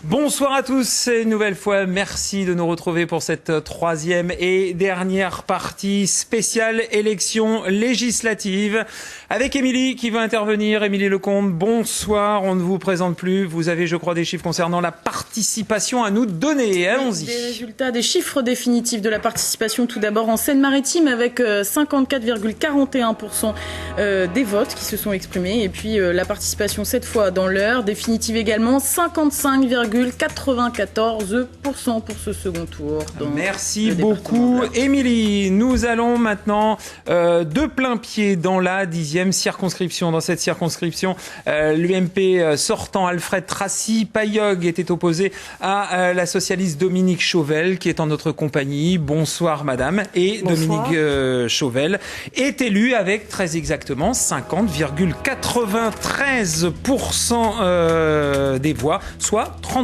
Bonsoir à tous et une nouvelle fois, merci de nous retrouver pour cette troisième et dernière partie spéciale élection législative avec Émilie qui va intervenir. Émilie Lecomte, bonsoir, on ne vous présente plus. Vous avez, je crois, des chiffres concernant la participation à nous donner. Allons-y. Des résultats, des chiffres définitifs de la participation tout d'abord en Seine-Maritime avec 54,41% des votes qui se sont exprimés. Et puis la participation cette fois dans l'Eure, définitive également, 55,94% pour ce second tour. Merci beaucoup Émilie. Nous allons maintenant de plein pied dans la 10e circonscription. Dans cette circonscription, l'UMP sortant Alfred Tracy-Payog était opposé à la socialiste Dominique Chauvel qui est en notre compagnie. Bonsoir madame. Et bonsoir. Dominique Chauvel est élu avec très exactement 50,93% des voix, soit 33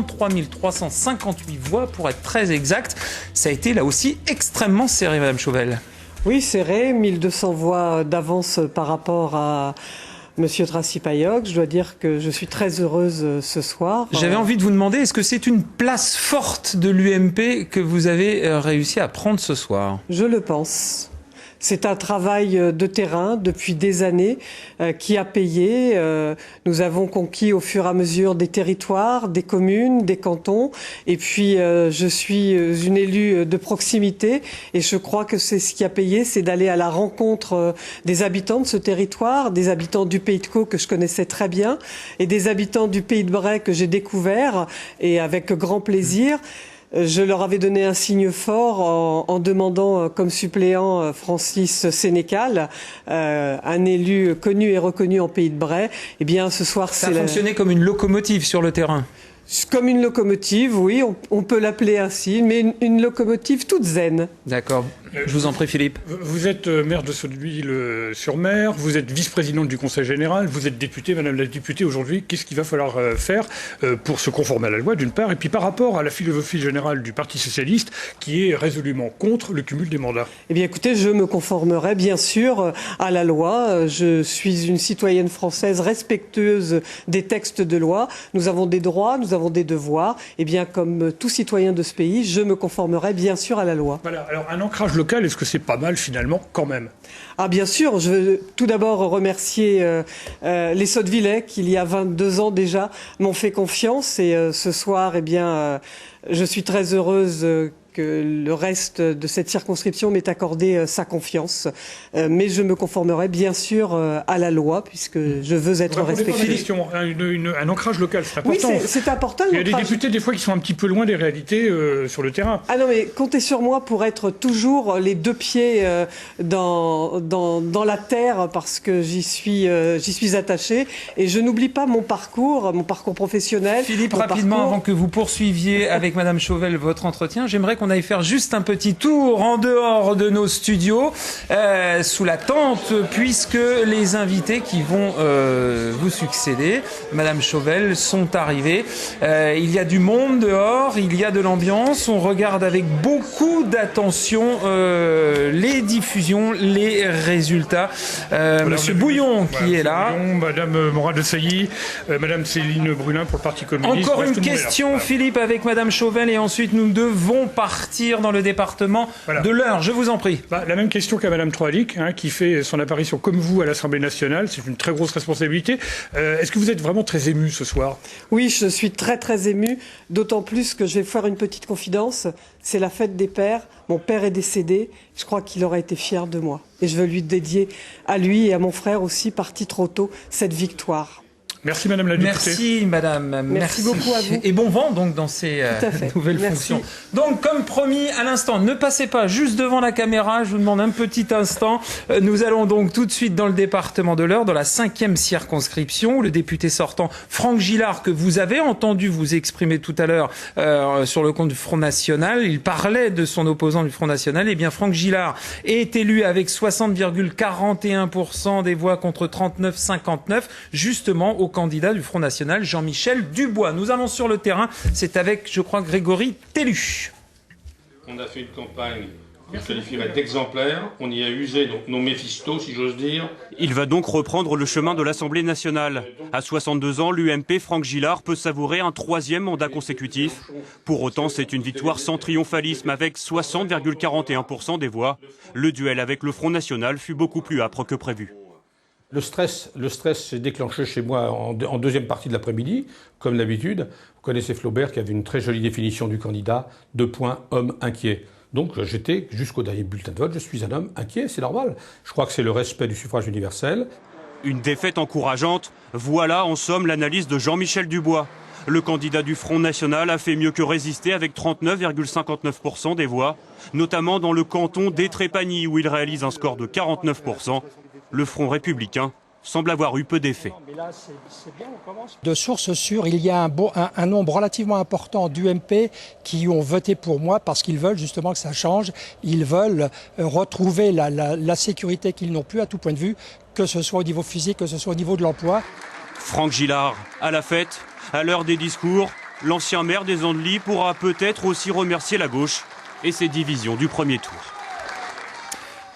358 voix pour être très exact. Ça a été là aussi extrêmement serré, madame Chauvel. Oui, serré, 1200 voix d'avance par rapport à Monsieur Tracy-Payog. Je dois dire que je suis très heureuse ce soir. J'avais envie de vous demander, est-ce que c'est une place forte de l'UMP que vous avez réussi à prendre ce soir? Je le pense. C'est un travail de terrain depuis des années qui a payé. Nous avons conquis au fur et à mesure des territoires, des communes, des cantons. Et puis, je suis une élue de proximité et je crois que c'est ce qui a payé, c'est d'aller à la rencontre des habitants de ce territoire, des habitants du Pays de Caux que je connaissais très bien et des habitants du Pays de Bray que j'ai découvert et avec grand plaisir. Je leur avais donné un signe fort en demandant comme suppléant Francis Sénécal, un élu connu et reconnu en Pays de Bray. Eh bien, ce soir, ça a fonctionné comme une locomotive sur le terrain. Comme une locomotive, oui, on peut l'appeler ainsi, mais une locomotive toute zen. D'accord. Je vous en prie, Philippe. Vous êtes maire de Sotteville-sur-Mer, vous êtes vice-présidente du Conseil général, vous êtes députée, madame la députée, aujourd'hui. Qu'est-ce qu'il va falloir faire pour se conformer à la loi, d'une part, et puis par rapport à la philosophie générale du Parti socialiste, qui est résolument contre le cumul des mandats? Eh bien, écoutez, je me conformerai bien sûr à la loi. Je suis une citoyenne française respectueuse des textes de loi. Nous avons des droits, nous avons des devoirs. Eh bien, comme tout citoyen de ce pays, je me conformerai bien sûr à la loi. Voilà. Alors, un ancrage local, est-ce que c'est pas mal finalement quand même? Ah bien sûr, je veux tout d'abord remercier les Sottevillais qui il y a 22 ans déjà m'ont fait confiance et ce soir, eh bien, je suis très heureuse que le reste de cette circonscription m'ait accordé sa confiance. Mais je me conformerai bien sûr à la loi, puisque je veux être respectée. Un ancrage local, c'est important. Oui, c'est important. Il y a des députés, des fois, qui sont un petit peu loin des réalités sur le terrain. Ah non, mais comptez sur moi pour être toujours les deux pieds dans la terre, parce que j'y suis attachée. Et je n'oublie pas mon parcours professionnel. Philippe, rapidement, avant que vous poursuiviez avec madame Chauvel votre entretien, j'aimerais qu'on aille faire juste un petit tour en dehors de nos studios, sous la tente, puisque les invités qui vont vous succéder, madame Chauvel, sont arrivés. Il y a du monde dehors, il y a de l'ambiance, on regarde avec beaucoup d'attention les diffusions, les résultats. Voilà, monsieur Bouillon qui est là. Bouillon, madame Morin-Desailly, madame Céline Brulin pour le Parti communiste. Encore une question, Philippe, avec madame Chauvel, et ensuite nous devons partir dans le département de l'Eure. Je vous en prie. La même question qu'à madame Troalic, qui fait son apparition comme vous à l'Assemblée nationale. C'est une très grosse responsabilité. Est-ce que vous êtes vraiment très ému ce soir? Oui, je suis très très ému, d'autant plus que je vais faire une petite confidence. C'est la fête des pères. Mon père est décédé. Je crois qu'il aurait été fier de moi. Et je veux lui dédier à lui et à mon frère aussi, parti trop tôt, cette victoire. Merci madame la députée. Merci madame. Merci beaucoup à vous. Et bon vent donc dans ces nouvelles fonctions. Donc comme promis à l'instant, ne passez pas juste devant la caméra, je vous demande un petit instant. Nous allons donc tout de suite dans le département de l'Eure, dans la 5e circonscription, où le député sortant Franck Gillard, que vous avez entendu vous exprimer tout à l'heure sur le compte du Front National, il parlait de son opposant du Front National. Eh bien Franck Gillard est élu avec 60,41% des voix contre 39,59, justement au candidat du Front National, Jean-Michel Dubois. Nous allons sur le terrain, c'est avec, je crois, Grégory Tellu. On a fait une campagne On le qualifierait d'exemplaire, on y a usé donc nos Méphistos, si j'ose dire. Il va donc reprendre le chemin de l'Assemblée nationale. À 62 ans, l'UMP Franck Gillard peut savourer un 3e mandat consécutif. Pour autant, c'est une victoire sans triomphalisme avec 60,41% des voix. Le duel avec le Front National fut beaucoup plus âpre que prévu. Le stress s'est déclenché chez moi en deuxième partie de l'après-midi, comme d'habitude. Vous connaissez Flaubert qui avait une très jolie définition du candidat, 2 points, homme inquiet. Donc j'étais jusqu'au dernier bulletin de vote, je suis un homme inquiet, c'est normal. Je crois que c'est le respect du suffrage universel. Une défaite encourageante, voilà en somme l'analyse de Jean-Michel Dubois. Le candidat du Front National a fait mieux que résister avec 39,59% des voix, notamment dans le canton d'Étrépagny où il réalise un score de 49%. Le Front républicain semble avoir eu peu d'effet. De sources sûres, il y a un nombre relativement important d'UMP qui ont voté pour moi parce qu'ils veulent justement que ça change. Ils veulent retrouver la sécurité qu'ils n'ont plus à tout point de vue, que ce soit au niveau physique, que ce soit au niveau de l'emploi. Franck Gillard, à la fête, à l'heure des discours, l'ancien maire des Andelys pourra peut-être aussi remercier la gauche et ses divisions du premier tour.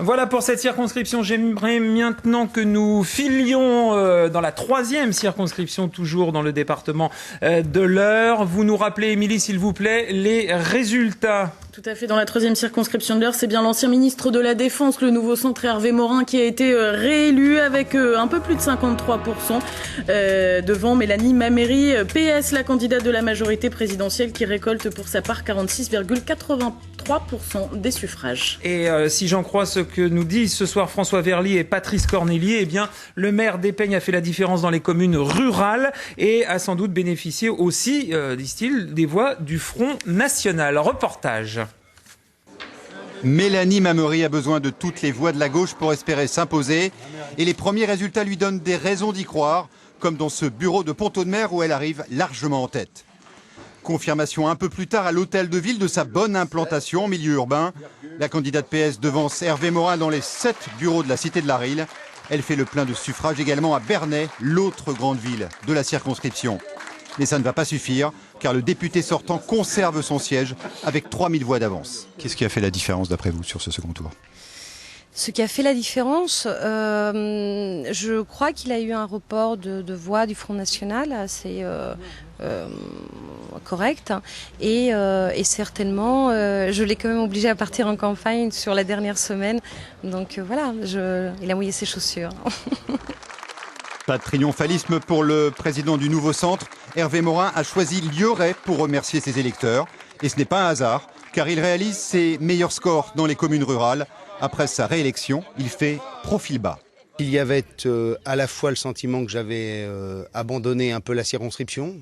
Voilà pour cette circonscription. J'aimerais maintenant que nous filions dans la 3e circonscription, toujours dans le département de l'Eure. Vous nous rappelez, Émilie, s'il vous plaît, les résultats. Tout à fait, dans la 3e circonscription de l'Eure, c'est bien l'ancien ministre de la Défense, le nouveau centre Hervé Morin, qui a été réélu avec un peu plus de 53% devant Mélanie Maméry, PS, la candidate de la majorité présidentielle, qui récolte pour sa part 46,83% des suffrages. Et si j'en crois ce que nous disent ce soir François Verly et Patrice Cornélier, eh bien, le maire d'Épeigne a fait la différence dans les communes rurales et a sans doute bénéficié aussi, disent-ils, des voix du Front National. Reportage. Mélanie Maméry a besoin de toutes les voix de la gauche pour espérer s'imposer. Et les premiers résultats lui donnent des raisons d'y croire, comme dans ce bureau de Pont-Audemer où elle arrive largement en tête. Confirmation un peu plus tard à l'hôtel de ville de sa bonne implantation en milieu urbain. La candidate PS devance Hervé Morin dans les 7 bureaux de la cité de la Rille. Elle fait le plein de suffrages également à Bernay, l'autre grande ville de la circonscription. Mais ça ne va pas suffire, car le député sortant conserve son siège avec 3000 voix d'avance. Qu'est-ce qui a fait la différence d'après vous sur ce second tour ? Ce qui a fait la différence, je crois qu'il a eu un report de voix du Front National assez correct. Et certainement, je l'ai quand même obligé à partir en campagne sur la dernière semaine. Donc voilà, il a mouillé ses chaussures. Pas de triomphalisme pour le président du nouveau centre. Hervé Morin a choisi Lieuret pour remercier ses électeurs. Et ce n'est pas un hasard, car il réalise ses meilleurs scores dans les communes rurales. Après sa réélection, il fait profil bas. Il y avait à la fois le sentiment que j'avais abandonné un peu la circonscription.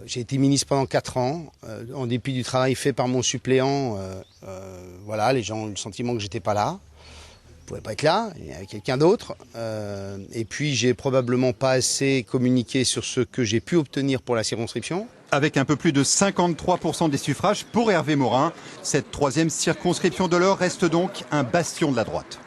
J'ai été ministre pendant 4 ans. En dépit du travail fait par mon suppléant, voilà, les gens ont eu le sentiment que j'étais pas là. Je ne pouvais pas être là, il y avait quelqu'un d'autre. Et puis j'ai probablement pas assez communiqué sur ce que j'ai pu obtenir pour la circonscription. Avec un peu plus de 53% des suffrages pour Hervé Morin, cette 3e circonscription de l'Eure reste donc un bastion de la droite.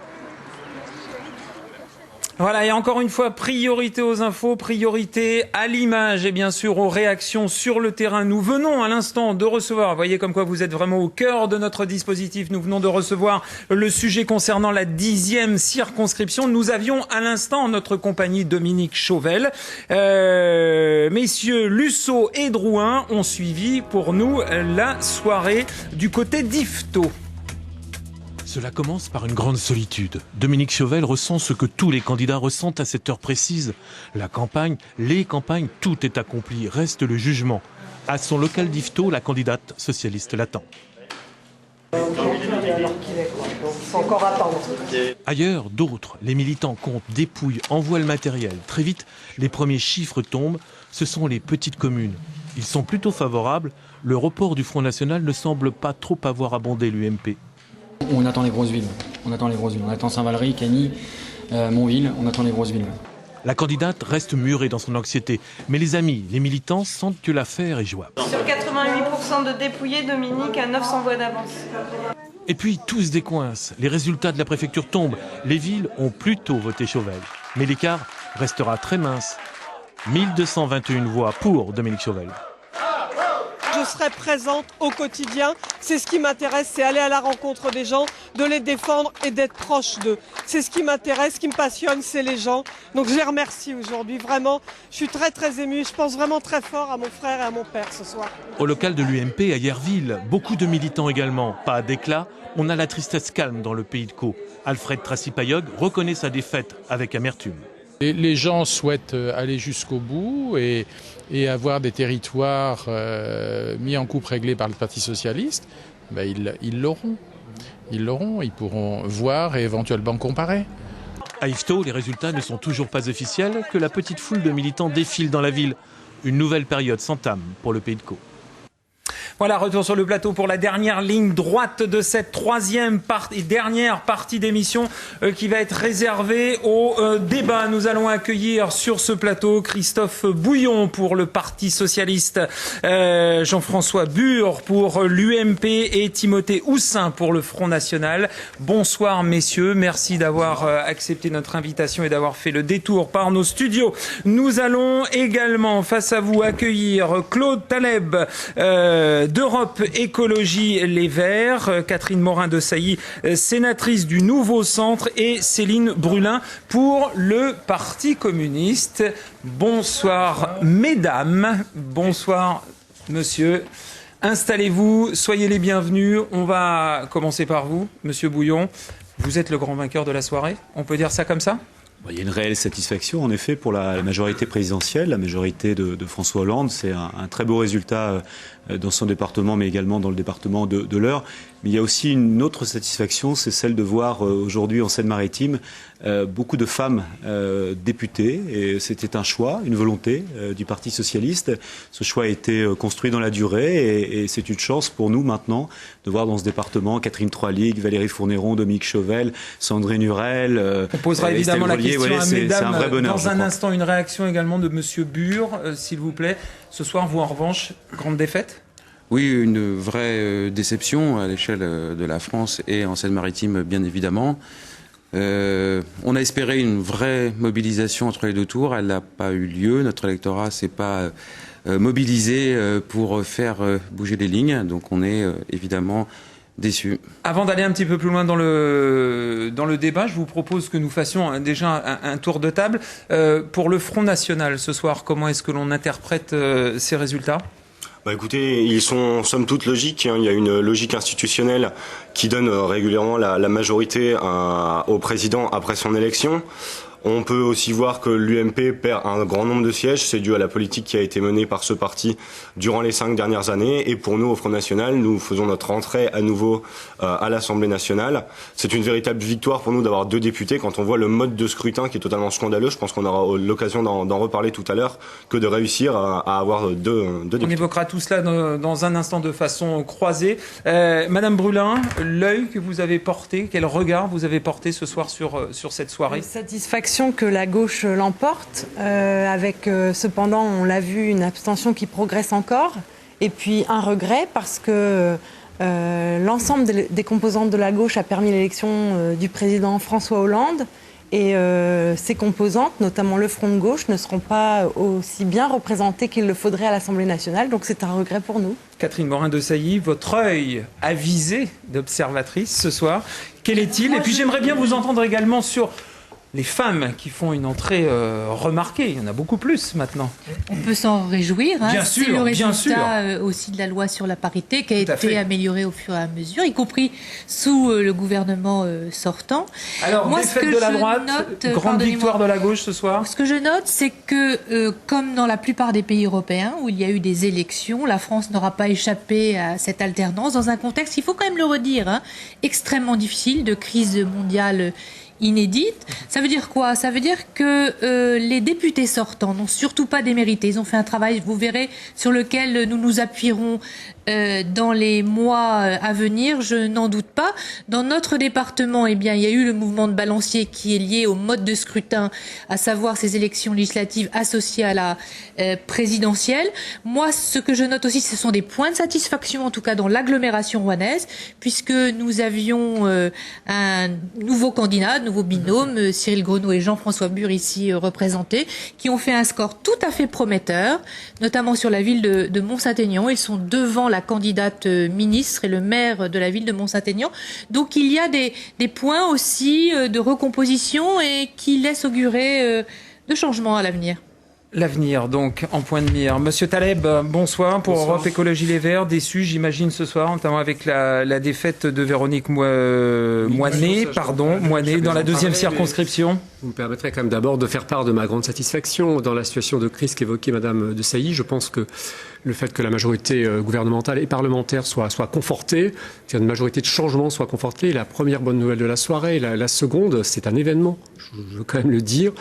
Voilà, et encore une fois, priorité aux infos, priorité à l'image et bien sûr aux réactions sur le terrain. Nous venons à l'instant de recevoir, vous voyez comme quoi vous êtes vraiment au cœur de notre dispositif, nous venons de recevoir le sujet concernant la 10e circonscription. Nous avions à l'instant en notre compagnie Dominique Chauvel. Messieurs Lusso et Drouin ont suivi pour nous la soirée du côté d'Yvetot. Cela commence par une grande solitude. Dominique Chauvel ressent ce que tous les candidats ressentent à cette heure précise. La campagne, les campagnes, tout est accompli. Reste le jugement. À son local d'Yvetot, la candidate socialiste l'attend. Ailleurs, d'autres, les militants comptent, dépouillent, envoient le matériel. Très vite, les premiers chiffres tombent. Ce sont les petites communes. Ils sont plutôt favorables. Le report du Front National ne semble pas trop avoir abondé l'UMP. On attend les grosses villes. On attend Saint-Valery, Cagny, Montville. On attend les grosses villes. La candidate reste murée dans son anxiété. Mais les amis, les militants sentent que l'affaire est jouable. Sur 88% de dépouillés, Dominique a 900 voix d'avance. Et puis tout se décoince. Les résultats de la préfecture tombent. Les villes ont plutôt voté Chauvel. Mais l'écart restera très mince. 1221 voix pour Dominique Chauvel. Je je serai présente au quotidien. C'est ce qui m'intéresse, c'est aller à la rencontre des gens, de les défendre et d'être proche d'eux. C'est ce qui m'intéresse, ce qui me passionne, c'est les gens. Donc je les remercie aujourd'hui, vraiment. Je suis très très émue, je pense vraiment très fort à mon frère et à mon père ce soir. Au local de l'UMP à Yerville, beaucoup de militants également. Pas d'éclat, on a la tristesse calme dans le pays de Caux. Alfred Tracy-Payog reconnaît sa défaite avec amertume. Les gens souhaitent aller jusqu'au bout et avoir des territoires mis en coupe réglée par le Parti socialiste. Ils l'auront. Ils l'auront. Ils pourront voir et éventuellement comparer. À Yvetot, les résultats ne sont toujours pas officiels, que la petite foule de militants défile dans la ville. Une nouvelle période s'entame pour le pays de Caux. Voilà, retour sur le plateau pour la dernière ligne droite de cette dernière partie d'émission qui va être réservée au débat. Nous allons accueillir sur ce plateau Christophe Bouillon pour le Parti Socialiste, Jean-François Bure pour l'UMP et Timothée Houssin pour le Front National. Bonsoir messieurs, merci d'avoir accepté notre invitation et d'avoir fait le détour par nos studios. Nous allons également face à vous accueillir Claude Taleb d'Europe Écologie Les Verts, Catherine Morin-Desailly, sénatrice du Nouveau Centre, et Céline Brulin pour le Parti communiste. Bonsoir mesdames, bonsoir monsieur. Installez-vous, soyez les bienvenus. On va commencer par vous, monsieur Bouillon. Vous êtes le grand vainqueur de la soirée, on peut dire ça comme ça ? Il y a une réelle satisfaction, en effet, pour la majorité présidentielle, la majorité de François Hollande. C'est un très beau résultat dans son département, mais également dans le département de l'Eure. Mais il y a aussi une autre satisfaction, c'est celle de voir aujourd'hui en Seine-Maritime beaucoup de femmes députées. Et c'était un choix, une volonté du Parti socialiste. Ce choix a été construit dans la durée et c'est une chance pour nous maintenant de voir dans ce département Catherine Troilic, Valérie Fournéron, Dominique Chauvel, Sandrine Hurel. On posera évidemment la question à mesdames. C'est un vrai bonheur, dans un instant, une réaction également de monsieur Bure, s'il vous plaît. Ce soir, vous en revanche, grande défaite ? Oui, une vraie déception à l'échelle de la France et en Seine-Maritime, bien évidemment. On a espéré une vraie mobilisation entre les deux tours. Elle n'a pas eu lieu. Notre électorat s'est pas mobilisé pour faire bouger les lignes. Donc on est évidemment déçus. Avant d'aller un petit peu plus loin dans le débat, je vous propose que nous fassions déjà un tour de table. Pour le Front National, ce soir, comment est-ce que l'on interprète ces résultats ? Écoutez, ils sont somme toute logiques. Il y a une logique institutionnelle qui donne régulièrement la majorité au président après son élection. On peut aussi voir que l'UMP perd un grand nombre de sièges. C'est dû à la politique qui a été menée par ce parti durant les 5 dernières années. Et pour nous, au Front National, nous faisons notre rentrée à nouveau à l'Assemblée nationale. C'est une véritable victoire pour nous d'avoir 2 députés. Quand on voit le mode de scrutin qui est totalement scandaleux, je pense qu'on aura l'occasion d'en reparler tout à l'heure, que de réussir à avoir deux députés. On évoquera tout cela dans un instant de façon croisée. Madame Brulin, l'œil que vous avez porté, quel regard vous avez porté ce soir sur cette soirée ? Satisfaction que la gauche l'emporte, avec cependant, on l'a vu, une abstention qui progresse encore, et puis un regret parce que l'ensemble des composantes de la gauche a permis l'élection du président François Hollande, et ces composantes, notamment le Front de gauche, ne seront pas aussi bien représentées qu'il le faudrait à l'Assemblée nationale, donc c'est un regret pour nous. Catherine Morin-Desailly, votre œil avisé d'observatrice ce soir, quel est-il ? Et puis j'aimerais bien vous entendre également sur les femmes qui font une entrée remarquée. Il y en a beaucoup plus maintenant. On peut s'en réjouir. Bien sûr, c'est le bien sûr. résultat aussi de la loi sur la parité qui a été améliorée au fur et à mesure, y compris sous le gouvernement sortant. Alors, défaite de la droite, grande victoire de la gauche ce soir. Ce que je note, c'est que, comme dans la plupart des pays européens où il y a eu des élections, la France n'aura pas échappé à cette alternance dans un contexte, il faut quand même le redire, extrêmement difficile, de crise mondiale inédite. Ça veut dire quoi ? Ça veut dire que les députés sortants n'ont surtout pas démérité. Ils ont fait un travail, vous verrez, sur lequel nous nous appuierons dans les mois à venir, je n'en doute pas. Dans notre département, eh bien, il y a eu le mouvement de balancier qui est lié au mode de scrutin, à savoir ces élections législatives associées à la présidentielle. Moi, ce que je note aussi, ce sont des points de satisfaction, en tout cas dans l'agglomération rouennaise, puisque nous avions un nouveau candidat, un nouveau binôme, Cyril Grenou et Jean-François Bure ici représentés, qui ont fait un score tout à fait prometteur, notamment sur la ville de Mont-Saint-Aignan. Ils sont devant la candidate ministre et le maire de la ville de Mont-Saint-Aignan. Donc il y a des points aussi de recomposition et qui laissent augurer de changements à l'avenir. L'avenir, donc, en point de mire. Monsieur Taleb, bonsoir pour Europe Écologie Les Verts. Déçu, j'imagine, ce soir, notamment avec la défaite de Véronique Moinet, dans la deuxième circonscription. Vous me permettrez quand même d'abord de faire part de ma grande satisfaction dans la situation de crise qu'évoquait Madame de Sailly. Je pense que le fait que la majorité gouvernementale et parlementaire soit confortée, que une majorité de changement soit confortée, la première bonne nouvelle de la soirée. La seconde, c'est un événement, je veux quand même le dire,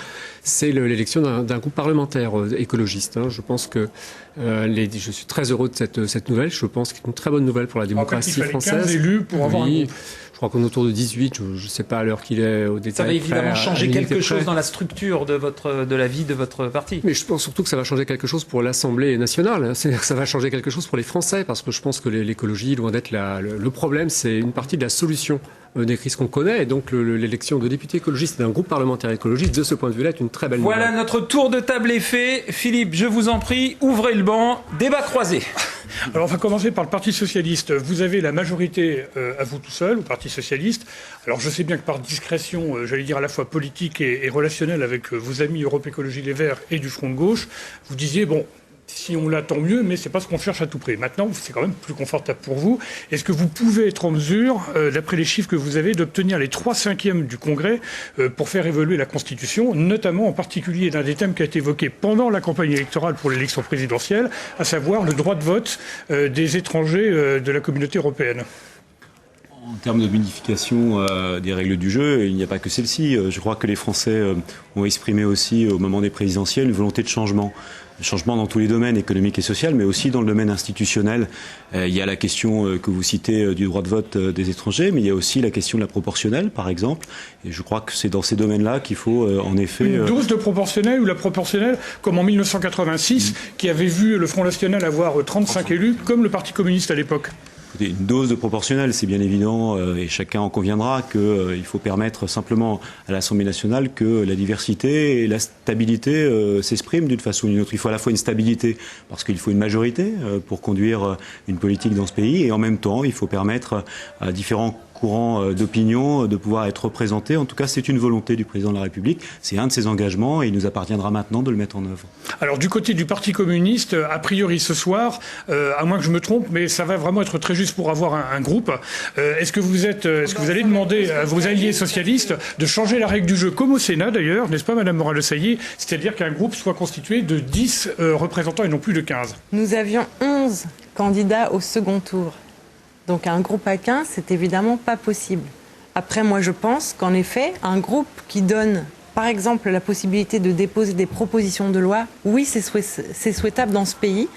c'est l'élection d'un groupe parlementaire écologiste. Je pense que je suis très heureux de cette nouvelle. Je pense que c'est une très bonne nouvelle pour la démocratie française. 15 élus pour avoir un groupe. Je crois qu'on est autour de 18, je ne sais pas à l'heure qu'il est au détail. Ça va évidemment changer quelque chose dans la structure de la vie de votre parti. Mais je pense surtout que ça va changer quelque chose pour l'Assemblée nationale. C'est-à-dire que ça va changer quelque chose pour les Français, parce que je pense que l'écologie, loin d'être le problème, c'est une partie de la solution des crises qu'on connaît. Et donc l'élection de députés écologistes d'un groupe parlementaire écologiste, de ce point de vue-là, est une très belle nouvelle. Voilà, notre tour de table est fait. Philippe, je vous en prie, ouvrez le banc. Débat croisé. Alors on va commencer par le Parti Socialiste. Vous avez la majorité à vous tout seul, au Parti Socialiste. Alors je sais bien que par discrétion, j'allais dire à la fois politique et relationnelle avec vos amis Europe Écologie Les Verts et du Front de Gauche, vous disiez, bon, si on l'a, tant mieux, mais c'est pas ce qu'on cherche à tout prix. Maintenant, c'est quand même plus confortable pour vous. Est-ce que vous pouvez être en mesure, d'après les chiffres que vous avez, d'obtenir les 3/5 du Congrès pour faire évoluer la Constitution, notamment en particulier d'un des thèmes qui a été évoqué pendant la campagne électorale pour l'élection présidentielle, à savoir le droit de vote des étrangers de la communauté européenne? En termes de modification des règles du jeu, il n'y a pas que celle-ci. Je crois que les Français ont exprimé aussi, au moment des présidentielles, une volonté de changement. Changement dans tous les domaines, économiques et social, mais aussi dans le domaine institutionnel. Il y a la question que vous citez du droit de vote des étrangers, mais il y a aussi la question de la proportionnelle, par exemple. Et je crois que c'est dans ces domaines-là qu'il faut, en effet... Une dose de proportionnelle ou la proportionnelle, comme en 1986, qui avait vu le Front National avoir 35 élus, comme le Parti communiste à l'époque. Une dose de proportionnelle, c'est bien évident, et chacun en conviendra qu'il faut permettre simplement à l'Assemblée nationale que la diversité et la stabilité s'expriment d'une façon ou d'une autre. Il faut à la fois une stabilité, parce qu'il faut une majorité pour conduire une politique dans ce pays, et en même temps, il faut permettre à différents courants d'opinion de pouvoir être représentés. En tout cas, c'est une volonté du président de la République. C'est un de ses engagements et il nous appartiendra maintenant de le mettre en œuvre. Alors, du côté du Parti communiste, a priori ce soir, à moins que je me trompe, mais ça va vraiment être très juste pour avoir un groupe. Est-ce que vous allez demander à vos alliés socialistes de changer la règle du jeu, comme au Sénat d'ailleurs, n'est-ce pas, Madame Morin-Desailly, c'est-à-dire qu'un groupe soit constitué de 10 représentants et non plus de 15? Nous avions 11 candidats au second tour. Donc un groupe à 15, c'est évidemment pas possible. Après, moi, je pense qu'en effet, un groupe qui donne, par exemple, la possibilité de déposer des propositions de loi, oui, c'est souhaitable dans ce pays,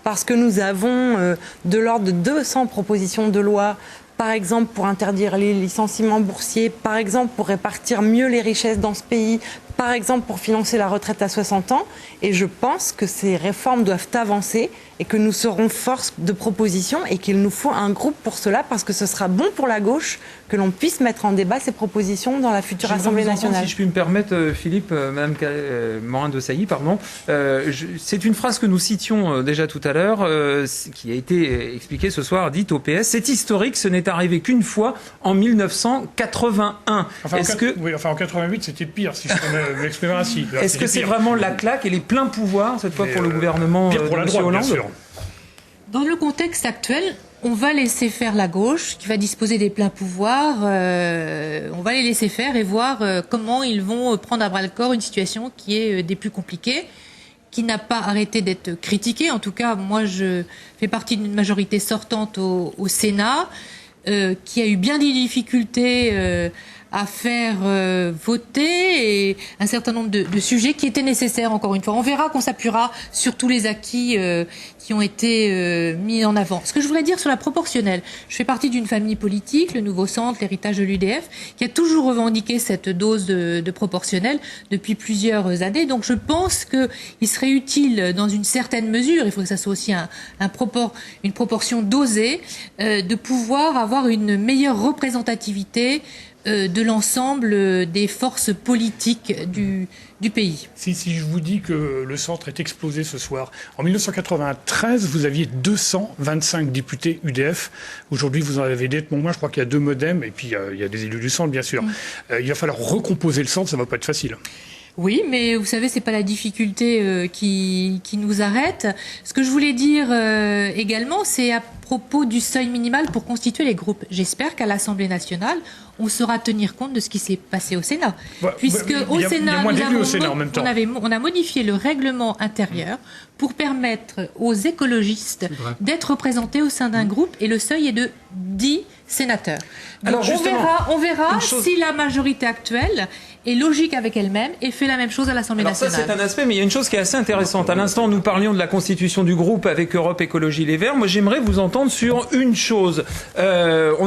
parce que nous avons de l'ordre de 200 propositions de loi, par exemple pour interdire les licenciements boursiers, par exemple pour répartir mieux les richesses dans ce pays, par exemple pour financer la retraite à 60 ans. Et je pense que ces réformes doivent avancer et que nous serons force de proposition et qu'il nous faut un groupe pour cela, parce que ce sera bon pour la gauche que l'on puisse mettre en débat ces propositions dans la future Assemblée nationale. Si je puis me permettre, Philippe, Madame Morin-Desailly, pardon, c'est une phrase que nous citions déjà tout à l'heure, qui a été expliquée ce soir, dite au PS. C'est historique, ce n'est arrivé qu'une fois en 1981. En 88, c'était pire, si je peux m'exprimer ainsi. Est-ce que c'est vraiment la claque et les pleins pouvoirs, cette fois, pour le gouvernement de M. Hollande? Dans le contexte actuel, on va laisser faire la gauche, qui va disposer des pleins pouvoirs. On va les laisser faire et voir comment ils vont prendre à bras-le-corps une situation qui est des plus compliquées, qui n'a pas arrêté d'être critiquée. En tout cas, moi, je fais partie d'une majorité sortante au Sénat, qui a eu bien des difficultés à faire voter et un certain nombre de sujets qui étaient nécessaires, encore une fois. On verra qu'on s'appuiera sur tous les acquis qui ont été mis en avant. Ce que je voudrais dire sur la proportionnelle, je fais partie d'une famille politique, le Nouveau Centre, l'héritage de l'UDF, qui a toujours revendiqué cette dose de proportionnelle depuis plusieurs années. Donc je pense qu'il serait utile, dans une certaine mesure, il faut que ça soit aussi une proportion dosée, de pouvoir avoir une meilleure représentativité de l'ensemble des forces politiques du pays. Si je vous dis que le centre est explosé ce soir, en 1993, vous aviez 225 députés UDF. Aujourd'hui, vous en avez nettement moins. Je crois qu'il y a 2 modems et puis il y a des élus du centre, bien sûr. Il va falloir recomposer le centre, ça ne va pas être facile. Oui, mais vous savez, c'est pas la difficulté qui nous arrête. Ce que je voulais dire également, c'est à propos du seuil minimal pour constituer les groupes. J'espère qu'à l'Assemblée nationale, on saura tenir compte de ce qui s'est passé au Sénat. Puisque au Sénat, on a modifié le règlement intérieur pour permettre aux écologistes d'être représentés au sein d'un groupe, et le seuil est de 10 sénateurs. Donc on verra si la majorité actuelle est logique avec elle-même et fait la même chose à l'Assemblée nationale. Ça, c'est un aspect, mais il y a une chose qui est assez intéressante. À l'instant, nous parlions de la constitution du groupe avec Europe Écologie Les Verts. Moi, j'aimerais vous entendre sur une chose. On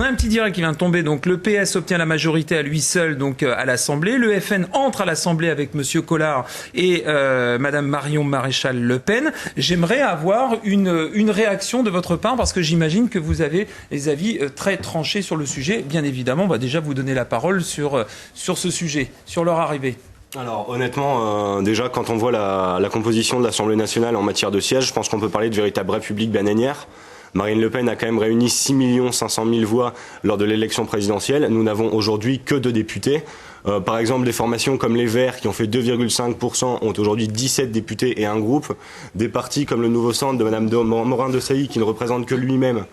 a un petit direct qui vient de tomber. Donc, le PS obtient la majorité à lui seul, donc à l'Assemblée. Le FN entre à l'Assemblée avec Monsieur Collard et Madame Marion Maréchal Le Pen. J'aimerais avoir une réaction de votre part, parce que j'imagine que vous avez des avis très tranchés sur le sujet. Bien évidemment, on va déjà vous donner la parole sur ce sujet, sur leur arrivée. Alors honnêtement, déjà quand on voit la composition de l'Assemblée nationale en matière de sièges, je pense qu'on peut parler de véritable république bananière. Marine Le Pen a quand même réuni 6 500 000 voix lors de l'élection présidentielle. Nous n'avons aujourd'hui que 2 députés. Par exemple, des formations comme les Verts, qui ont fait 2,5%, ont aujourd'hui 17 députés et un groupe. Des partis comme le Nouveau Centre de Mme Morin-Desailly, qui ne représente que lui-même,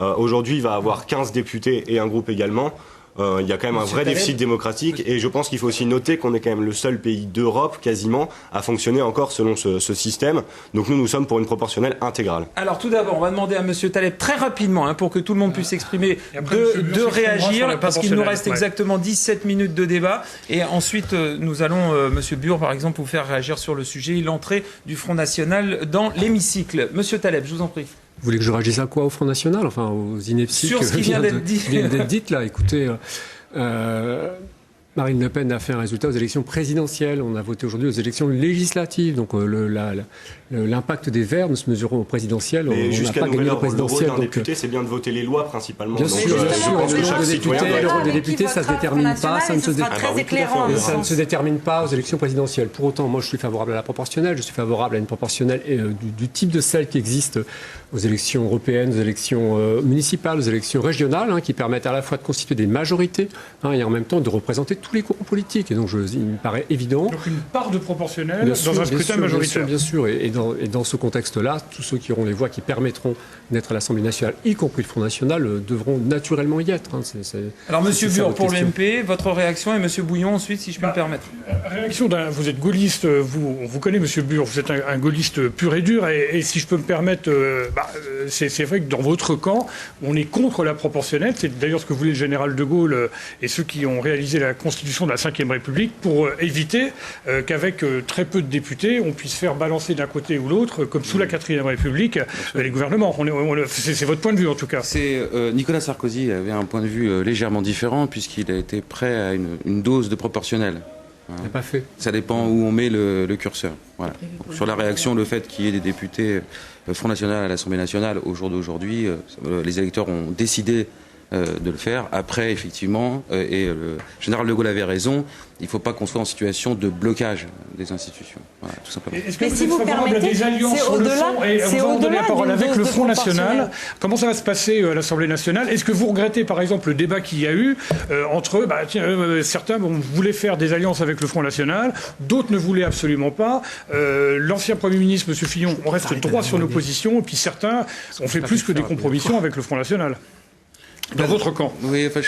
aujourd'hui va avoir 15 députés et un groupe également. Il y a quand même un vrai déficit démocratique, et je pense qu'il faut aussi noter qu'on est quand même le seul pays d'Europe quasiment à fonctionner encore selon ce système. Donc nous sommes pour une proportionnelle intégrale. Alors tout d'abord, on va demander à Monsieur Taleb très rapidement, pour que tout le monde puisse s'exprimer, de réagir, parce qu'il nous reste exactement 17 minutes de débat, et ensuite nous allons, Monsieur Bure par exemple, vous faire réagir sur le sujet, l'entrée du Front National dans l'hémicycle. Monsieur Taleb, je vous en prie. Vous voulez que je réagisse à quoi, au Front National, enfin aux inepties sur ce qui vient d'être dites là. Écoutez, Marine Le Pen a fait un résultat aux élections présidentielles. On a voté aujourd'hui aux élections législatives. Donc l'impact des Verts ne se mesurant aux présidentielles. Mais on n'a pas gagné aux présidentielles. Le rôle d'un député, c'est bien de voter les lois principalement. Bien sûr, le rôle des députés, ça ne se détermine pas. Ça ne se détermine pas aux élections présidentielles. Pour autant, moi, je suis favorable à la proportionnelle. Je suis favorable à une proportionnelle du type de celle qui existe aux élections européennes, aux élections municipales, aux élections régionales, qui permettent à la fois de constituer des majorités et en même temps de représenter tous les courants politiques. Et donc, il me paraît évident. Donc, une part de proportionnelle dans un scrutin majoritaire. Bien sûr. Et dans ce contexte-là, tous ceux qui auront les voix qui permettront d'être à l'Assemblée nationale, y compris le Front National, devront naturellement y être. Alors, Monsieur Bure, pour l'UMP, votre réaction, et Monsieur Bouillon ensuite, si je peux me permettre. Réaction vous êtes gaulliste, vous connaissez Monsieur Bure, vous êtes un gaulliste pur et dur, et si je peux me permettre, c'est vrai que dans votre camp, on est contre la proportionnelle. C'est d'ailleurs ce que voulait le général de Gaulle et ceux qui ont réalisé la constitution de la Ve République pour éviter qu'avec très peu de députés, on puisse faire balancer d'un côté ou l'autre, comme sous la 4e République, les gouvernements. C'est votre point de vue en tout cas. Nicolas Sarkozy avait un point de vue légèrement différent puisqu'il a été prêt à une dose de proportionnelle. Il n'a pas fait. Ça dépend où on met le curseur. Voilà. Donc, sur la réaction, le fait qu'il y ait des députés Front National à l'Assemblée nationale au jour d'aujourd'hui, les électeurs ont décidé de le faire. Après, effectivement, et le général de Gaulle avait raison, il ne faut pas qu'on soit en situation de blocage des institutions. Voilà, tout simplement. Est-ce que vous êtes favorable à des alliances sur le fond, et vous allons donner la parole avec le Front National. Comment ça va se passer à l'Assemblée nationale? Est-ce que vous regrettez, par exemple, le débat qu'il y a eu entre certains voulaient faire des alliances avec le Front National, d'autres ne voulaient absolument pas. L'ancien Premier ministre, M. Fillon, on reste droit sur nos positions, et puis certains ont fait plus que des compromissions avec le Front National. Dans votre camp. Oui, enfin,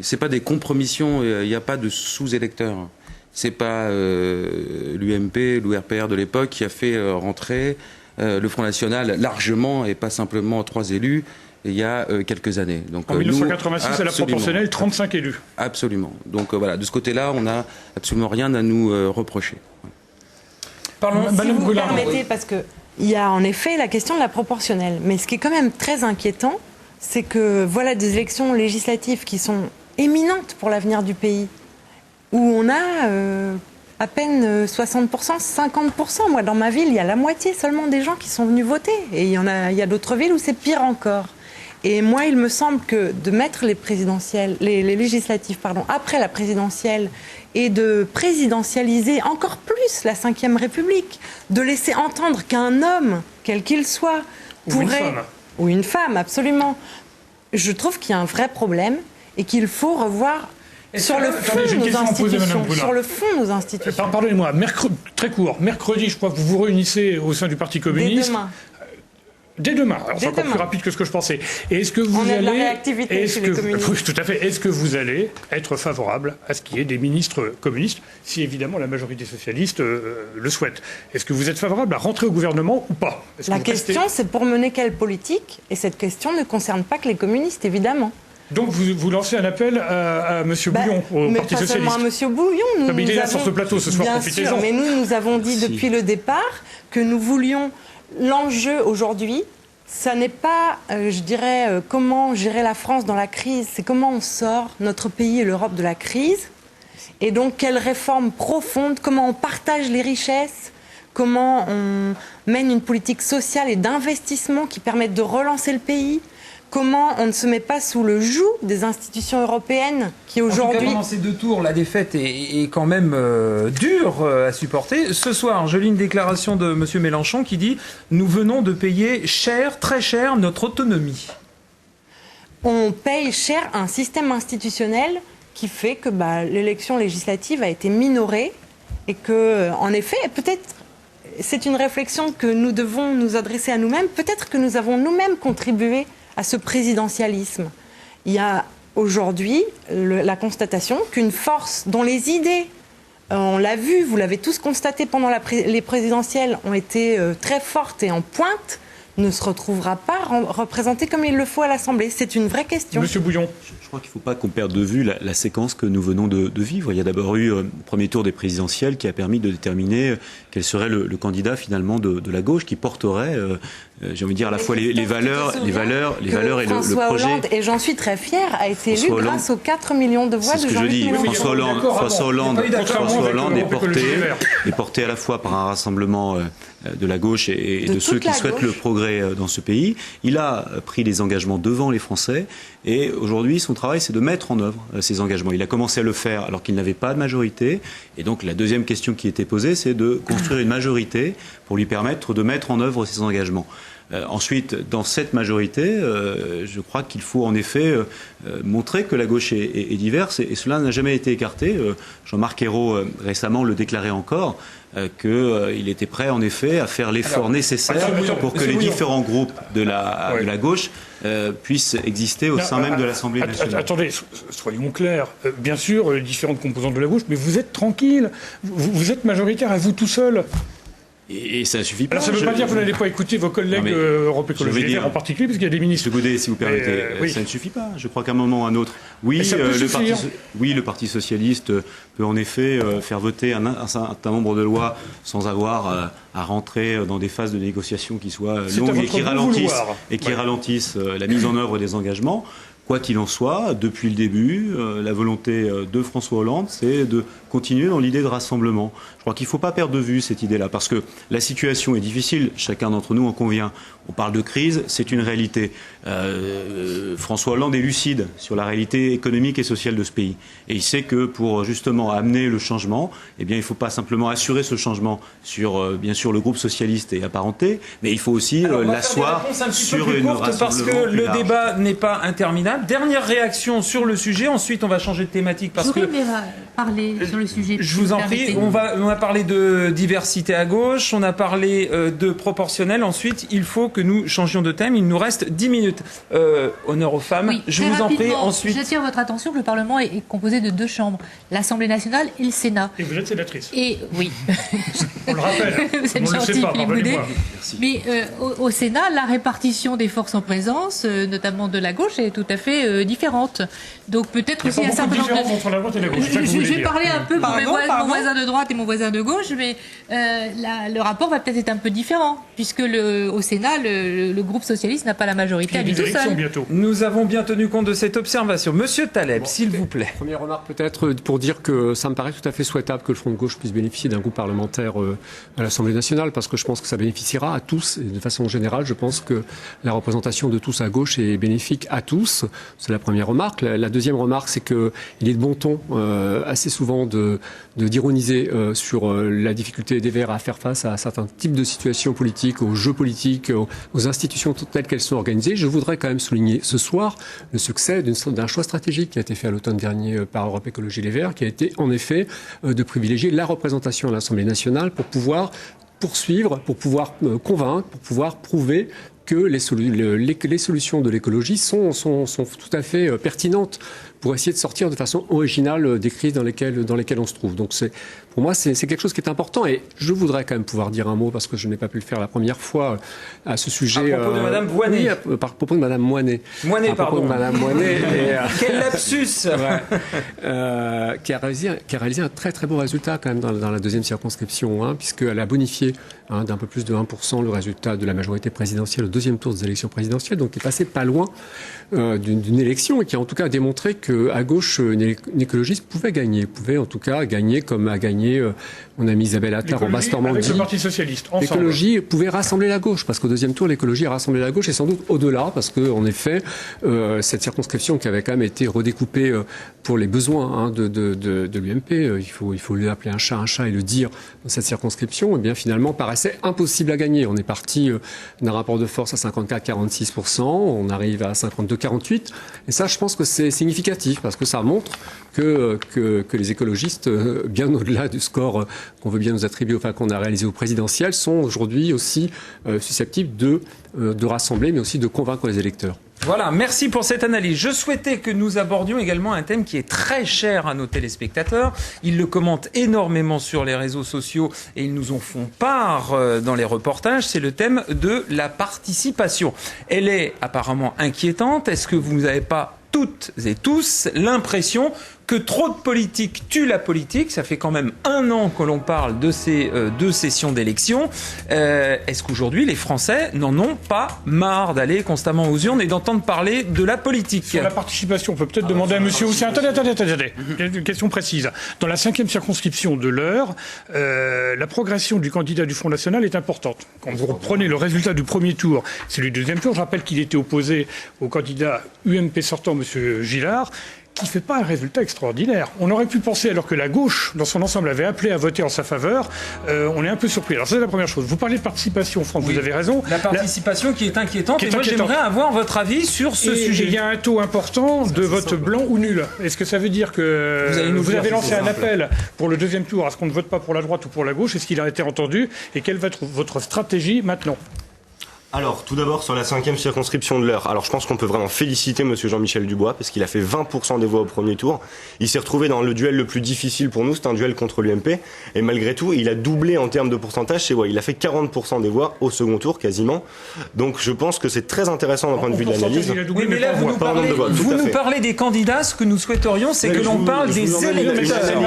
c'est pas des compromissions, il n'y a pas de sous-électeurs. C'est pas l'UMP, l'URPR de l'époque qui a fait rentrer le Front National largement et pas simplement 3 élus il y a quelques années. Donc, en 1986, à la proportionnelle, 35 élus. Absolument. Donc voilà, de ce côté-là, on n'a absolument rien à nous reprocher. Pardon, si vous me permettez, parce qu'il y a en effet la question de la proportionnelle. Mais ce qui est quand même très inquiétant, c'est que voilà des élections législatives qui sont éminentes pour l'avenir du pays, où on a à peine 60%, 50%. Moi, dans ma ville, il y a la moitié seulement des gens qui sont venus voter. Et il y a d'autres villes où c'est pire encore. Et moi, il me semble que de mettre les législatives après la présidentielle et de présidentialiser encore plus la Ve République, de laisser entendre qu'un homme, quel qu'il soit, pourrait... Ou une femme, absolument. Je trouve qu'il y a un vrai problème et qu'il faut revoir sur le fond nos institutions. Sur le fond nos institutions. Pardonnez-moi, très court. Mercredi, je crois que vous vous réunissez au sein du Parti communiste. Dès demain. Alors, c'est encore plus rapide que ce que je pensais. Et est-ce que vous allez... de la réactivité chez les communistes. Oui, tout à fait. Est-ce que vous allez être favorable à ce qu'il y ait des ministres communistes, si évidemment la majorité socialiste le souhaite? Est-ce que vous êtes favorable à rentrer au gouvernement ou pas? La question, c'est pour mener quelle politique? Et cette question ne concerne pas que les communistes, évidemment. Donc vous lancez un appel à M. Bouillon, au Parti socialiste. Mais pas seulement à M. Bouillon. Il est là sur ce plateau ce soir, profitez-en. Mais nous avons dit depuis le départ que nous voulions... L'enjeu aujourd'hui, ça n'est pas, je dirais, comment gérer la France dans la crise, c'est comment on sort notre pays et l'Europe de la crise. Et donc, quelles réformes profondes, comment on partage les richesses, comment on mène une politique sociale et d'investissement qui permette de relancer le pays. Comment on ne se met pas sous le joug des institutions européennes qui aujourd'hui... Pendant ces 2 tours, la défaite est quand même dure à supporter. Ce soir, je lis une déclaration de M. Mélenchon qui dit « Nous venons de payer cher, très cher, notre autonomie ». On paye cher un système institutionnel qui fait que l'élection législative a été minorée et que, en effet, peut-être... C'est une réflexion que nous devons nous adresser à nous-mêmes. Peut-être que nous avons nous-mêmes contribué à ce présidentialisme. Il y a aujourd'hui la constatation qu'une force dont les idées, on l'a vu, vous l'avez tous constaté pendant les présidentielles, ont été très fortes et en pointe, ne se retrouvera pas représenté comme il le faut à l'Assemblée. C'est une vraie question. Monsieur Bouillon. Je crois qu'il ne faut pas qu'on perde de vue la séquence que nous venons de vivre. Il y a d'abord eu le premier tour des présidentielles qui a permis de déterminer quel serait le candidat finalement de la gauche qui porterait, j'ai envie de dire, à la fois les valeurs et le François projet. Hollande, et j'en suis très fière, a été élu grâce aux 4 millions de voix de Jean-Luc Mélenchon. François Hollande est porté à la fois par un rassemblement de la gauche et de ceux qui souhaitent le progrès dans ce pays. Il a pris les engagements devant les Français et aujourd'hui son travail c'est de mettre en œuvre ces engagements. Il a commencé à le faire alors qu'il n'avait pas de majorité et donc la deuxième question qui était posée c'est de construire une majorité pour lui permettre de mettre en œuvre ces engagements. Ensuite, dans cette majorité, je crois qu'il faut en effet montrer que la gauche est diverse et cela n'a jamais été écarté. Jean-Marc Ayrault récemment le déclarait encore qu'il était prêt en effet à faire l'effort nécessaire pour que les différents groupes de la gauche puissent exister au sein même de l'Assemblée nationale. Attendez, soyons clairs. Bien sûr, les différentes composantes de la gauche, mais vous êtes tranquille. Vous êtes majoritaire à vous tout seul. Et ça ne suffit pas. Alors ça ne veut pas dire que vous n'allez pas écouter vos collègues Europe Écologie Les Verts en particulier, parce qu'il y a des ministres. Monsieur Gaudet, si vous permettez, ça ne suffit pas. Je crois qu'à un moment ou à un autre, le Parti socialiste peut en effet faire voter un certain nombre de lois sans avoir à rentrer dans des phases de négociation qui soient longues et qui ralentissent la mise en œuvre des engagements. Quoi qu'il en soit, depuis le début, la volonté de François Hollande, c'est de continuer dans l'idée de rassemblement. Je crois qu'il ne faut pas perdre de vue cette idée-là, parce que la situation est difficile, chacun d'entre nous en convient. On parle de crise, c'est une réalité. François Hollande est lucide sur la réalité économique et sociale de ce pays. Et il sait que pour justement amener le changement, eh bien, il ne faut pas simplement assurer ce changement sur, bien sûr, le groupe socialiste et apparenté, mais il faut aussi l'asseoir sur une rassemblement parce que le débat n'est pas interminable. Dernière réaction sur le sujet, ensuite on va changer de thématique parce que parler sur le sujet. Je vous en prie, on a parlé de diversité à gauche, on a parlé de proportionnel. Ensuite, il faut que nous changions de thème. Il nous reste 10 minutes. Honneur aux femmes. Oui, je vous en prie. Ensuite, j'attire votre attention que le Parlement est composé de 2 chambres, l'Assemblée nationale et le Sénat. Et vous êtes sénatrice. Et oui. On le rappelle. Vous êtes gentil, mais au Sénat, la répartition des forces en présence, notamment de la gauche, est tout à fait différente. Donc peut-être aussi un certain nombre de... entre la droite et la gauche. Je vais parler un peu pour mon voisin de droite et mon voisin de gauche, mais le rapport va peut-être être un peu différent, puisque au Sénat, le groupe socialiste n'a pas la majorité à lui tout seul. Nous avons bien tenu compte de cette observation. Monsieur Taleb, s'il vous plaît. Première remarque peut-être pour dire que ça me paraît tout à fait souhaitable que le Front de gauche puisse bénéficier d'un groupe parlementaire à l'Assemblée nationale, parce que je pense que ça bénéficiera à tous, et de façon générale, je pense que la représentation de tous à gauche est bénéfique à tous. C'est la première remarque. La deuxième remarque, c'est qu'il est de bon ton assez souvent d'ironiser sur la difficulté des Verts à faire face à certains types de situations politiques, aux jeux politiques, aux institutions telles qu'elles sont organisées. Je voudrais quand même souligner ce soir le succès d'un choix stratégique qui a été fait à l'automne dernier par Europe Écologie Les Verts, qui a été en effet de privilégier la représentation à l'Assemblée nationale pour pouvoir poursuivre, pour pouvoir convaincre, pour pouvoir prouver que les solutions de l'écologie sont tout à fait pertinentes pour essayer de sortir de façon originale des crises dans lesquelles on se trouve. Donc pour moi, c'est quelque chose qui est important, et je voudrais quand même pouvoir dire un mot, parce que je n'ai pas pu le faire la première fois à ce sujet. À propos de Madame Moinet. Oui, à propos de Madame Moinet. Moinet, pardon. De Madame Moinet. Quel lapsus. Qui a réalisé un très très beau résultat quand même dans la deuxième circonscription, puisqu'elle a bonifié d'un peu plus de 1% le résultat de la majorité présidentielle au deuxième tour des élections présidentielles, donc qui est passé pas loin d'une élection, et qui a en tout cas démontré qu'à gauche, une écologiste pouvait en tout cas gagner comme a gagné mon ami Isabelle Attard en Basse-Normandie. Avec le Parti Socialiste, ensemble. L'écologie pouvait rassembler la gauche, parce qu'au deuxième tour, l'écologie a rassemblé la gauche, et sans doute au-delà, parce qu'en effet, cette circonscription qui avait quand même été redécoupée pour les besoins de l'UMP, il faut lui appeler un chat et le dire dans cette circonscription, et bien finalement paraissait impossible à gagner. On est parti d'un rapport de force à 54-46%, on arrive à 52-48%, et ça, je pense que c'est significatif, parce que ça montre que les écologistes, bien au-delà du score qu'on veut bien nous attribuer, qu'on a réalisé au présidentiel, sont aujourd'hui aussi susceptibles de rassembler, mais aussi de convaincre les électeurs. Voilà, merci pour cette analyse. Je souhaitais que nous abordions également un thème qui est très cher à nos téléspectateurs. Ils le commentent énormément sur les réseaux sociaux et ils nous en font part dans les reportages. C'est le thème de la participation. Elle est apparemment inquiétante. Est-ce que vous n'avez pas toutes et tous l'impression que trop de politique tue la politique? Ça fait quand même 1 an que l'on parle de ces 2 sessions d'élection. Est-ce qu'aujourd'hui, les Français n'en ont pas marre d'aller constamment aux urnes et d'entendre parler de la politique? Sur la participation, on peut peut-être demander à monsieur Houssien. Attendez. Une question précise. Dans la 5e circonscription de l'Eure, la progression du candidat du Front National est importante. Quand vous reprenez le résultat du premier tour, c'est le deuxième tour. Je rappelle qu'il était opposé au candidat UMP sortant, monsieur Gillard, qui ne fait pas un résultat extraordinaire. On aurait pu penser, alors que la gauche, dans son ensemble, avait appelé à voter en sa faveur, on est un peu surpris. Alors ça, c'est la première chose. Vous parlez de participation, Franck, oui, vous avez raison. La participation qui est inquiétante, et moi j'aimerais avoir votre avis sur ce sujet. Il y a un taux important de vote blanc ou nul. Est-ce que ça veut dire que vous avez lancé un appel pour le deuxième tour à ce qu'on ne vote pas pour la droite ou pour la gauche? Est-ce qu'il a été entendu? Et quelle va être votre stratégie maintenant? Alors, tout d'abord, sur la 5e circonscription de l'Eure, alors je pense qu'on peut vraiment féliciter monsieur Jean-Michel Dubois, parce qu'il a fait 20% des voix au premier tour. Il s'est retrouvé dans le duel le plus difficile pour nous, c'est un duel contre l'UMP, et malgré tout, il a doublé en termes de pourcentage ses voix. Il a fait 40% des voix au second tour, quasiment. Donc, je pense que c'est très intéressant d'un point de vue de l'analyse. Oui, mais là, vous nous parlez des candidats, ce que nous souhaiterions, c'est que l'on parle des électeurs.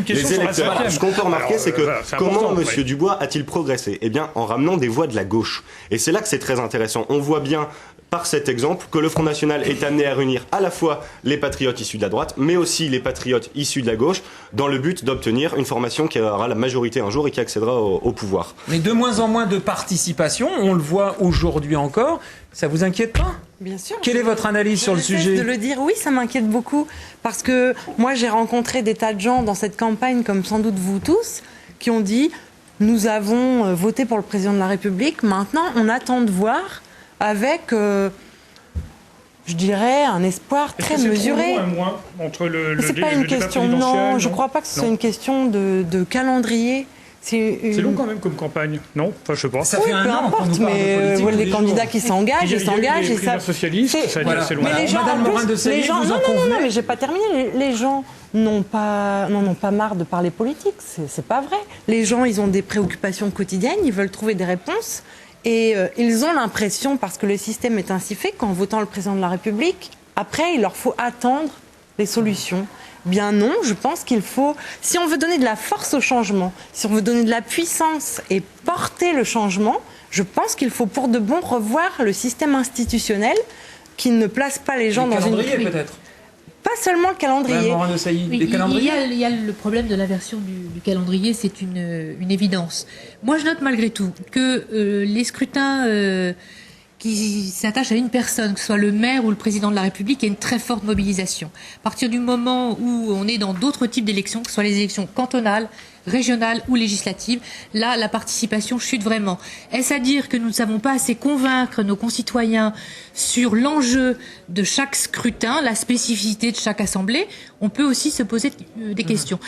Les électeurs. Ce qu'on peut remarquer, c'est que comment monsieur Dubois a-t-il progressé? Eh bien, en ramenant des voix de la gauche. Et c'est là que c'est très intéressant. On voit bien par cet exemple que le Front National est amené à réunir à la fois les patriotes issus de la droite, mais aussi les patriotes issus de la gauche, dans le but d'obtenir une formation qui aura la majorité un jour et qui accédera au pouvoir. Mais de moins en moins de participation, on le voit aujourd'hui encore. Ça vous inquiète pas? Bien sûr. Quelle est votre analyse sur le sujet? De le dire, oui, ça m'inquiète beaucoup. Parce que moi, j'ai rencontré des tas de gens dans cette campagne, comme sans doute vous tous, qui ont dit... Nous avons voté pour le président de la République. Maintenant, on attend de voir avec je dirais, un espoir très mesuré. Un mois entre c'est pas une question, non, je ne crois pas que ce soit une question de calendrier. C'est long quand même comme campagne, non? Enfin, je sais pas. Ça fait peu importe, mais les candidats qui s'engagent, ils s'engagent. Les primaires socialistes, ça a dit c'est long. Mais les gens, non, mais j'ai pas terminé. Les gens n'en ont pas marre de parler politique, c'est pas vrai. Les gens, ils ont des préoccupations quotidiennes, ils veulent trouver des réponses. Et ils ont l'impression, parce que le système est ainsi fait, qu'en votant le président de la République, après, il leur faut attendre les solutions. Bien non, je pense qu'il faut, si on veut donner de la force au changement, si on veut donner de la puissance et porter le changement, je pense qu'il faut pour de bon revoir le système institutionnel qui ne place pas les gens dans une... peut-être. Pas seulement le calendrier. Il y a le problème de l'inversion du calendrier, c'est une évidence. Moi, je note malgré tout que les scrutins qui s'attachent à une personne, que ce soit le maire ou le président de la République, il y a une très forte mobilisation. À partir du moment où on est dans d'autres types d'élections, que ce soit les élections cantonales, régionales ou législatives, là, la participation chute vraiment. Est-ce à dire que nous ne savons pas assez convaincre nos concitoyens sur l'enjeu de chaque scrutin, la spécificité de chaque assemblée? On peut aussi se poser des questions.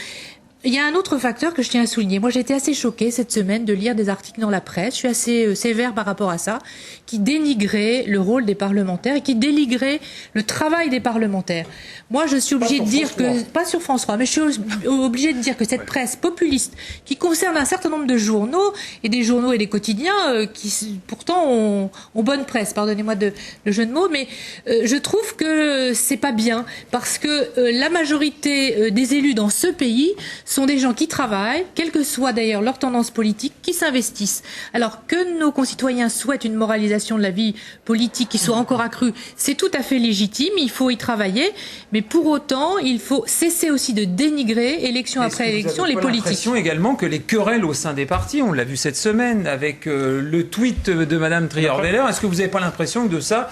Il y a un autre facteur que je tiens à souligner. Moi, j'ai été assez choquée cette semaine de lire des articles dans la presse, je suis assez sévère par rapport à ça, qui dénigraient le rôle des parlementaires et qui dénigraient le travail des parlementaires. Moi, je suis obligée de dire que, pas sur France 3, mais je suis obligée de dire que cette presse populiste, qui concerne un certain nombre de journaux, et des journaux et des quotidiens, qui pourtant ont bonne presse, pardonnez-moi le jeu de mots, mais je trouve que c'est pas bien, parce que la majorité des élus dans ce pays sont des gens qui travaillent, quelle que soit d'ailleurs leur tendance politique, qui s'investissent. Alors que nos concitoyens souhaitent une moralisation de la vie politique qui soit encore accrue, c'est tout à fait légitime, il faut y travailler, mais pour autant, il faut cesser aussi de dénigrer, élection après élection, les politiques. J'ai l'impression également que les querelles au sein des partis, on l'a vu cette semaine avec le tweet de Madame Trierweiler, est-ce que vous n'avez pas l'impression que de ça,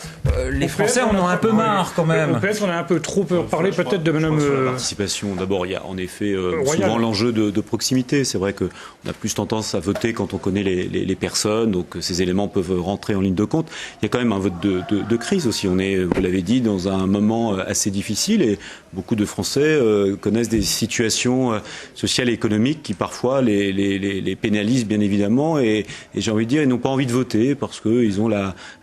les Français en ont un peu marre quand même? Au PS, on a un peu trop parlé peut-être de Madame... Sur la participation, d'abord, il y a en effet souvent l'enjeu de proximité. C'est vrai qu'on a plus tendance à voter quand on connaît les personnes, donc ces éléments peuvent rentrer en ligne de compte. Il y a quand même un vote de crise aussi. On est, vous l'avez dit, dans un moment assez difficile et beaucoup de Français connaissent des situations sociales et économiques qui parfois les pénalisent bien évidemment et j'ai envie de dire, ils n'ont pas envie de voter parce qu'ils ont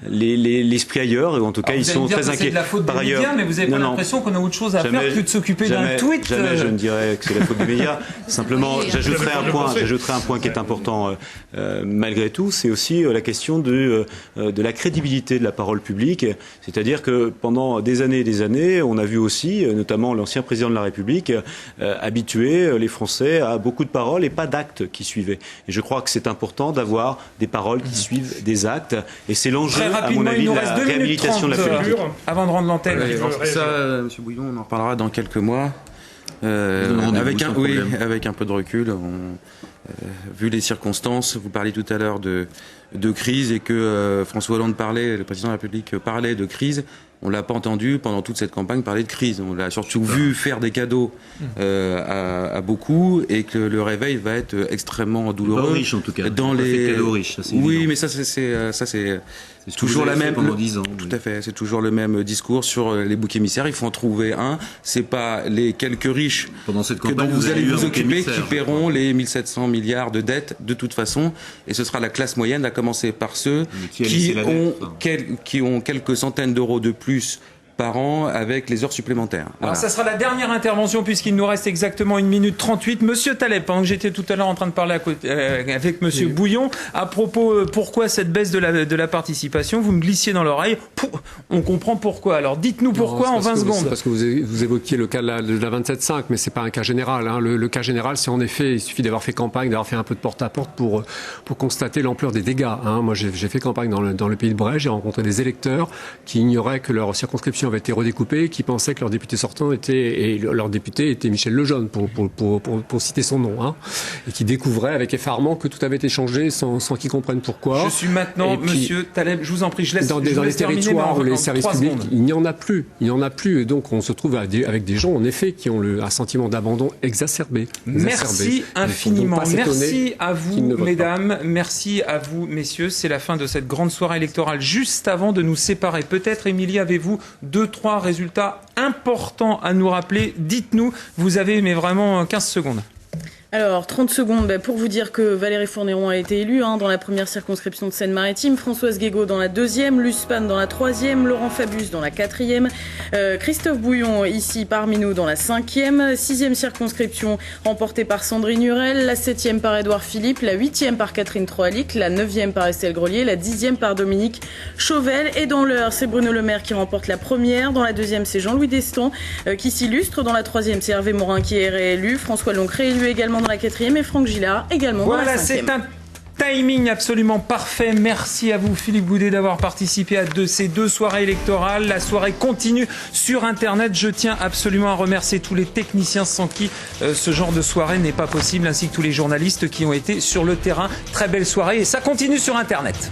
l'esprit ailleurs et en tout cas ils sont très inquiets. C'est de la faute des médias, mais vous n'avez pas l'impression qu'on a autre chose à faire que de s'occuper d'un tweet? Jamais je ne dirais que c'est la faute des médias. Simplement, j'ajouterai un point qui est important malgré tout, c'est aussi la question de la crédibilité de la parole publique. C'est-à-dire que pendant des années, on a vu aussi, notamment l'ancien président de la République, habituer les Français à beaucoup de paroles et pas d'actes qui suivaient. Et je crois que c'est important d'avoir des paroles qui suivent des actes. Et c'est l'enjeu, à mon avis, de la réhabilitation de la politique. Avant de rendre l'antenne. Ça, M. Bouillon, on en reparlera dans quelques mois. Avec un peu de recul, vu les circonstances, vous parliez tout à l'heure de crise et que François Hollande le président de la République parlait de crise. On l'a pas entendu pendant toute cette campagne parler de crise. On l'a surtout vu faire des cadeaux à beaucoup et que le réveil va être extrêmement douloureux. Pas riche en tout cas. Dans les cadeaux riches, ça, c'est oui, évident. mais ça c'est toujours la même. Pendant 10 ans. Tout à fait. C'est toujours le même discours sur les boucs émissaires. Il faut en trouver un. C'est pas les quelques riches pendant cette campagne dont vous allez vous occuper qui paieront les 1700 milliards de dettes de toute façon. Et ce sera la classe moyenne, à commencer par ceux qui ont quelques centaines d'euros de plus par an avec les heures supplémentaires. Voilà. Alors ça sera la dernière intervention puisqu'il nous reste exactement 1 minute 38. Monsieur Taleb, pendant que j'étais tout à l'heure en train de parler avec Monsieur Bouillon, à propos pourquoi cette baisse de la participation, vous me glissiez dans l'oreille, on comprend pourquoi. Alors dites-nous pourquoi en 20 secondes. Parce que vous évoquiez le cas de la 27.5, mais c'est pas un cas général. Hein. Le cas général, c'est en effet, il suffit d'avoir fait campagne, d'avoir fait un peu de porte-à-porte pour constater l'ampleur des dégâts. Hein. Moi, j'ai fait campagne dans le pays de Brest, j'ai rencontré des électeurs qui ignoraient que leur circonscription avait été redécoupée, qui pensaient que leur député sortant leur député était Michel Lejeune, pour citer son nom, hein, et qui découvraient avec effarement que tout avait été changé sans qu'ils comprennent pourquoi. Je suis maintenant, Monsieur Taleb, je vous en prie, je laisse dans les territoires où les services publics, il n'y en a plus, et donc on se trouve avec des gens en effet qui ont un sentiment d'abandon exacerbé. Merci infiniment, merci à vous mesdames, merci à vous messieurs, c'est la fin de cette grande soirée électorale. Juste avant de nous séparer, peut-être Émilie, avez-vous 2-3 résultats importants à nous rappeler. Dites-nous, vous avez mais vraiment 15 secondes. Alors, 30 secondes pour vous dire que Valérie Fourniron a été élue dans la première circonscription de Seine-Maritime, Françoise Guégaud dans la deuxième, Luce Pan dans la troisième, Laurent Fabius dans la quatrième, Christophe Bouillon ici parmi nous dans la cinquième, sixième circonscription remportée par Sandrine Hurel, la septième par Édouard Philippe, la huitième par Catherine Troalic, la neuvième par Estelle Grelier, la dixième par Dominique Chauvel. Et dans l'heure, c'est Bruno Le Maire qui remporte la première, dans la deuxième, c'est Jean-Louis Destan qui s'illustre, dans la troisième, c'est Hervé Morin qui est réélu, François Lonc réélu également dans la quatrième et Franck Gillard également dans la cinquième. Voilà, c'est un timing absolument parfait. Merci à vous Philippe Goudet d'avoir participé à ces 2 soirées électorales. La soirée continue sur Internet. Je tiens absolument à remercier tous les techniciens sans qui ce genre de soirée n'est pas possible, ainsi que tous les journalistes qui ont été sur le terrain. Très belle soirée et ça continue sur Internet.